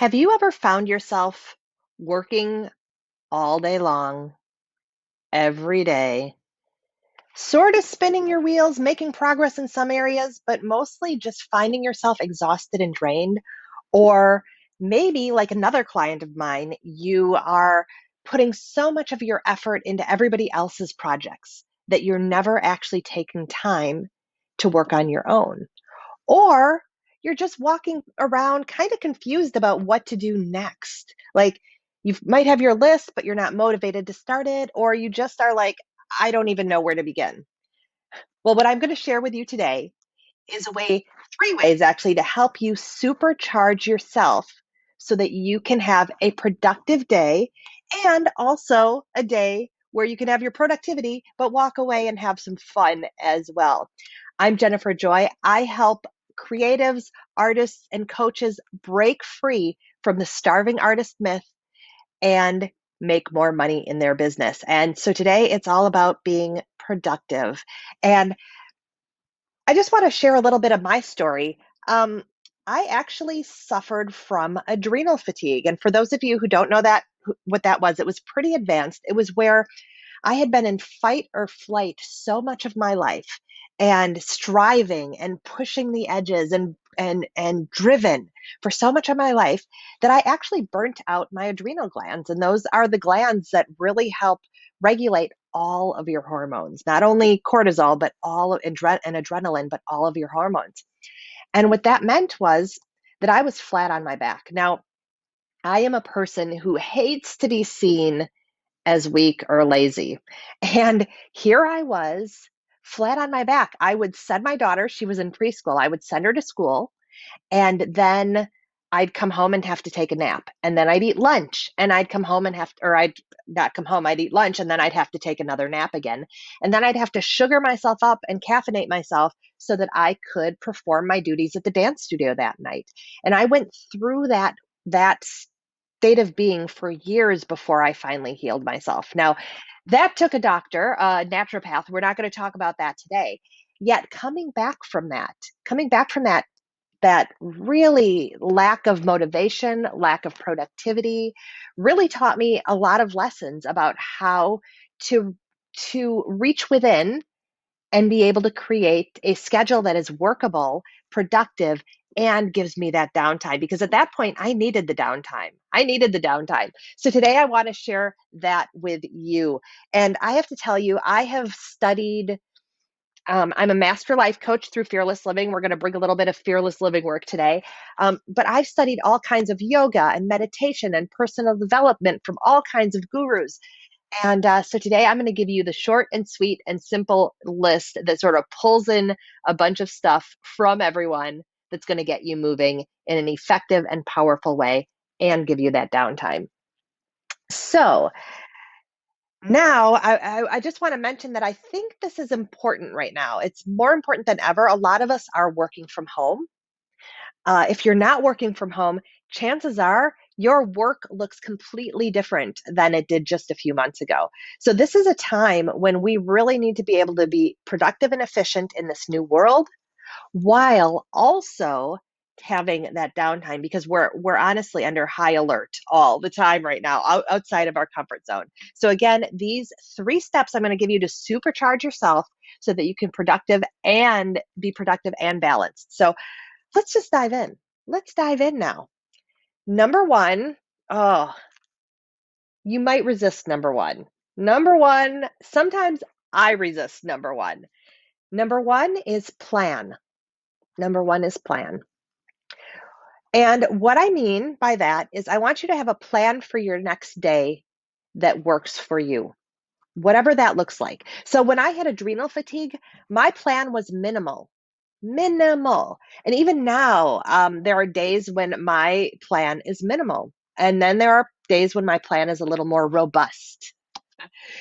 Have you ever found yourself working all day long, every day, sort of spinning your wheels, making progress in some areas, but mostly just finding yourself exhausted and drained? Or maybe, like another client of mine, you are putting so much of your effort into everybody else's projects that you're never actually taking time to work on your own. Or you're just walking around kind of confused about what to do next. Like you might have your list, but you're not motivated to start it, or you just are like, I don't even know where to begin. Well, what I'm going to share with you today is three ways actually, to help you supercharge yourself so that you can have a productive day and also a day where you can have your productivity, but walk away and have some fun as well. I'm Jennifer Joy. I help creatives, artists, and coaches break free from the starving artist myth and make more money in their business. And so today it's all about being productive. And I just want to share a little bit of my story. Um, I actually suffered from adrenal fatigue. And for those of you who don't know what that was, it was pretty advanced. It was where I had been in fight or flight so much of my life and striving and pushing the edges and driven for so much of my life that I actually burnt out my adrenal glands. And those are the glands that really help regulate all of your hormones, not only cortisol, but all of and adrenaline, but all of your hormones. And what that meant was that I was flat on my back. Now, I am a person who hates to be seen as weak or lazy. And here I was, flat on my back. I would send my daughter, she was in preschool, I would send her to school, and then I'd come home and have to take a nap. And then I'd eat lunch and I'd come home and or I'd not come home, I'd eat lunch and then I'd have to take another nap again. And then I'd have to sugar myself up and caffeinate myself so that I could perform my duties at the dance studio that night. And I went through that state of being for years before I finally healed myself. Now, that took a doctor, a naturopath. We're not going to talk about that today. Yet coming back from that really lack of motivation, lack of productivity, really taught me a lot of lessons about how to reach within and be able to create a schedule that is workable, productive, and gives me that downtime. Because at that point, I needed the downtime. I needed the downtime. So today I want to share that with you. And I have to tell you, I have studied. I'm a master life coach through Fearless Living. We're going to bring a little bit of fearless living work today. But I've studied all kinds of yoga and meditation and personal development from all kinds of gurus. And so today I'm going to give you the short and sweet and simple list that sort of pulls in a bunch of stuff from everyone that's going to get you moving in an effective and powerful way and give you that downtime. So now I just want to mention that I think this is important right now. It's more important than ever. A lot of us are working from home. If you're not working from home, chances are your work looks completely different than it did just a few months ago. So, this is a time when we really need to be able to be productive and efficient in this new world while also having that downtime because we're honestly under high alert all the time right now outside of our comfort zone. So again, these three steps I'm going to give you to supercharge yourself so that you can be productive and balanced. So let's just dive in. Let's dive in now. Number one, oh, you might resist number one. Number one, sometimes I resist number one. Number one is plan. Number one is plan. And what I mean by that is I want you to have a plan for your next day that works for you, whatever that looks like. So when I had adrenal fatigue, my plan was minimal. And even now, there are days when my plan is minimal. And then there are days when my plan is a little more robust.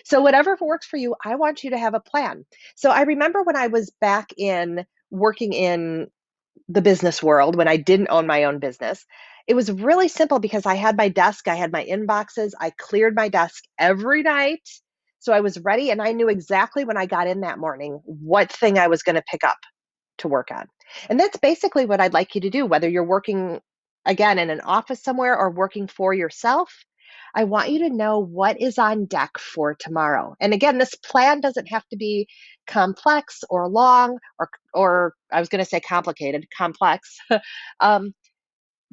So whatever works for you, I want you to have a plan. So I remember when I was back in working in the business world when I didn't own my own business. It was really simple because I had my desk, I had my inboxes, I cleared my desk every night. So I was ready and I knew exactly when I got in that morning what thing I was going to pick up to work on. And that's basically what I'd like you to do, whether you're working again, in an office somewhere or working for yourself, I want you to know what is on deck for tomorrow. And again, this plan doesn't have to be complex or long or I was going to say complicated, complex. um,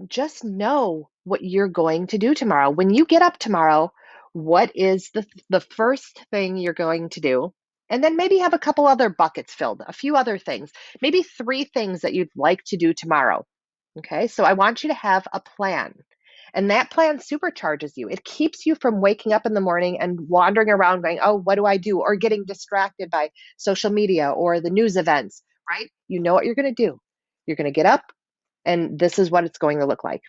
just know what you're going to do tomorrow. When you get up tomorrow, what is the first thing you're going to do? And then maybe have a couple other buckets filled, a few other things, maybe 3 things that you'd like to do tomorrow. Okay, so I want you to have a plan. And that plan supercharges you. It keeps you from waking up in the morning and wandering around going, oh, what do I do? Or getting distracted by social media or the news events, right? You know what you're going to do. You're going to get up, and this is what it's going to look like.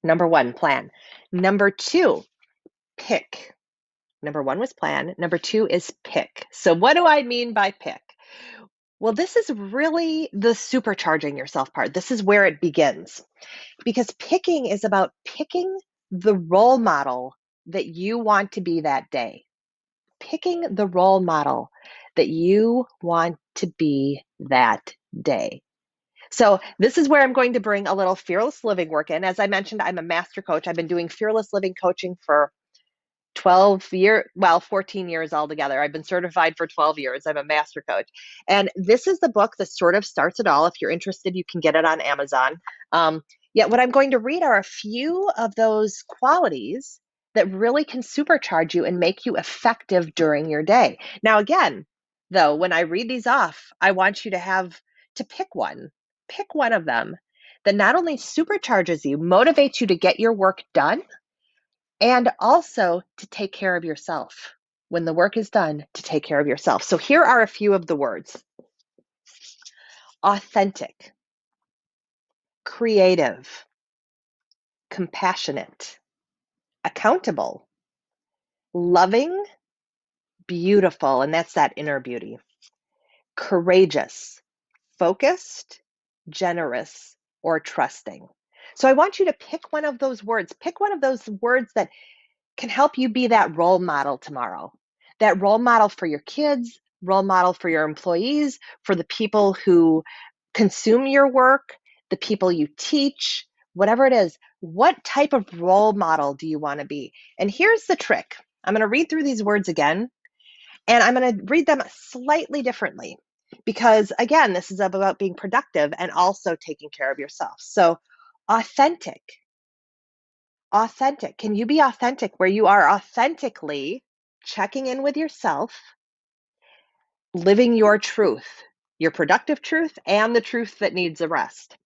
Number 1, plan. Number 2, pick. Number 1 was plan. Number 2 is pick. So what do I mean by pick? Well, this is really the supercharging yourself part. This is where it begins. Because picking is about picking the role model that you want to be that day. Picking the role model that you want to be that day. So this is where I'm going to bring a little fearless living work in. As I mentioned, I'm a master coach. I've been doing fearless living coaching for 14 years altogether. I've been certified for 12 years. I'm a master coach. And this is the book that sort of starts it all. If you're interested, you can get it on Amazon. Yet what I'm going to read are a few of those qualities that really can supercharge you and make you effective during your day. Now, again, though, when I read these off, I want you to have to pick one. Pick one of them that not only supercharges you, motivates you to get your work done, and also to take care of yourself. When the work is done, to take care of yourself. So here are a few of the words: authentic, creative, compassionate, accountable, loving, beautiful, and that's that inner beauty, courageous, focused, generous, or trusting. So I want you to pick one of those words. Pick one of those words that can help you be that role model tomorrow. That role model for your kids, role model for your employees, for the people who consume your work, the people you teach, whatever it is. What type of role model do you want to be? And here's the trick. I'm going to read through these words again, and I'm going to read them slightly differently because, again, this is about being productive and also taking care of yourself. So, authentic. Authentic. Can you be authentic where you are authentically checking in with yourself, living your truth, your productive truth, and the truth that needs a rest?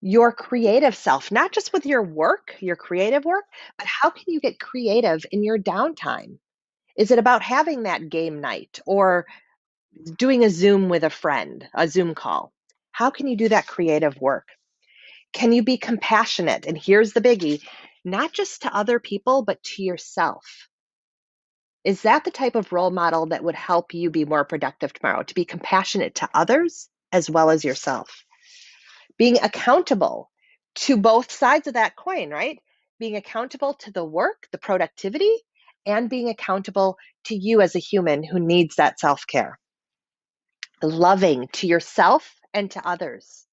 Your creative self, not just with your work, your creative work, but how can you get creative in your downtime? Is it about having that game night or doing a Zoom with a friend, a Zoom call? How can you do that creative work? Can you be compassionate? And here's the biggie, not just to other people, but to yourself. Is that the type of role model that would help you be more productive tomorrow? To be compassionate to others as well as yourself. Being accountable to both sides of that coin, right? Being accountable to the work, the productivity, and being accountable to you as a human who needs that self-care. Loving to yourself and to others.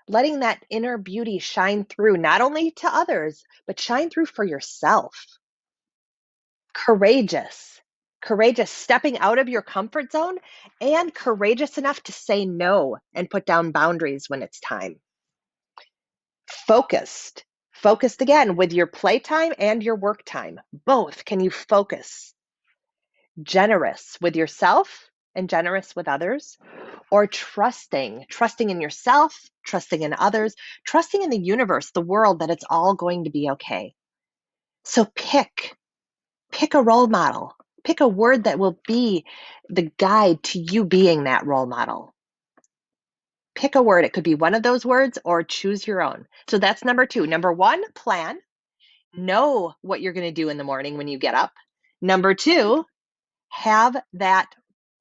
Letting that inner beauty shine through, not only to others, but shine through for yourself. Courageous. Courageous, stepping out of your comfort zone, and courageous enough to say no and put down boundaries when it's time. Focused. Focused again with your playtime and your work time. Both. Can you focus? Generous with yourself and generous with others, or trusting in yourself, trusting in others, trusting in the universe, the world, that it's all going to be okay. So pick a role model, pick a word that will be the guide to you being that role model. Pick a word. It could be one of those words or choose your own. So that's number 2. Number 1, plan. Know what you're going to do in the morning when you get up. Number 2, have that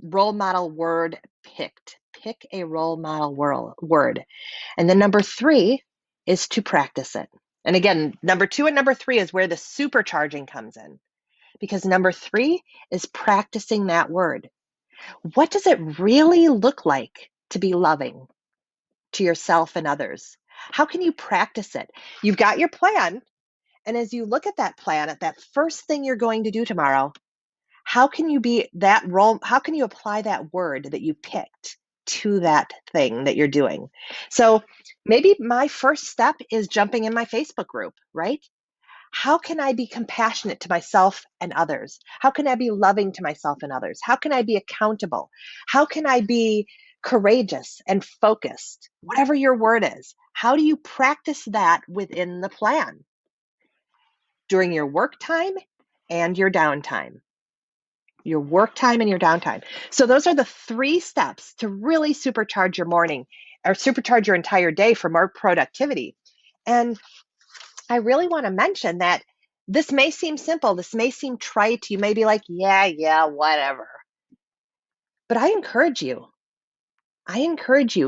role model word picked. Pick a role model word. And then number 3 is to practice it. And again, number 2 and number 3 is where the supercharging comes in. Because number 3 is practicing that word. What does it really look like to be loving to yourself and others? How can you practice it? You've got your plan. And as you look at that plan, at that first thing you're going to do tomorrow, how can you be that role? How can you apply that word that you picked to that thing that you're doing? So maybe my first step is jumping in my Facebook group, right? How can I be compassionate to myself and others? How can I be loving to myself and others? How can I be accountable? How can I be courageous and focused? Whatever your word is, how do you practice that within the plan during your work time and your downtime? Your work time and your downtime. So those are the 3 steps to really supercharge your morning or supercharge your entire day for more productivity. And I really want to mention that this may seem simple, this may seem trite. You may be like, yeah, whatever. But I encourage you,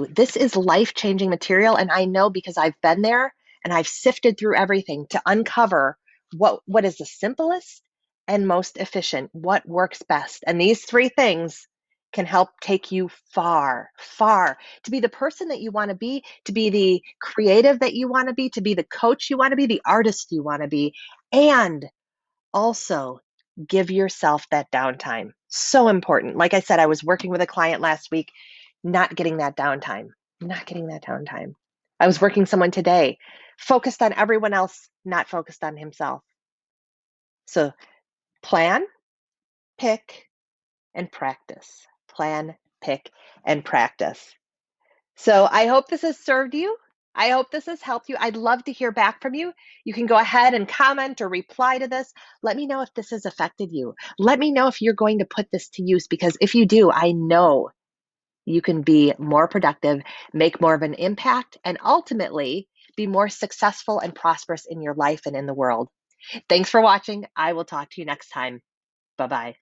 this is life-changing material. And I know because I've been there and I've sifted through everything to uncover what is the simplest and most efficient, what works best. And these 3 things can help take you far, far to be the person that you want to be the creative that you want to be the coach you want to be, the artist you want to be, and also give yourself that downtime. So important. Like I said, I was working with a client last week, not getting that downtime, not getting that downtime. I was working someone today, focused on everyone else, not focused on himself. So plan, pick, and practice. Plan, pick, and practice. So I hope this has served you. I hope this has helped you. I'd love to hear back from you. You can go ahead and comment or reply to this. Let me know if this has affected you. Let me know if you're going to put this to use, because if you do, I know you can be more productive, make more of an impact, and ultimately be more successful and prosperous in your life and in the world. Thanks for watching. I will talk to you next time. Bye-bye.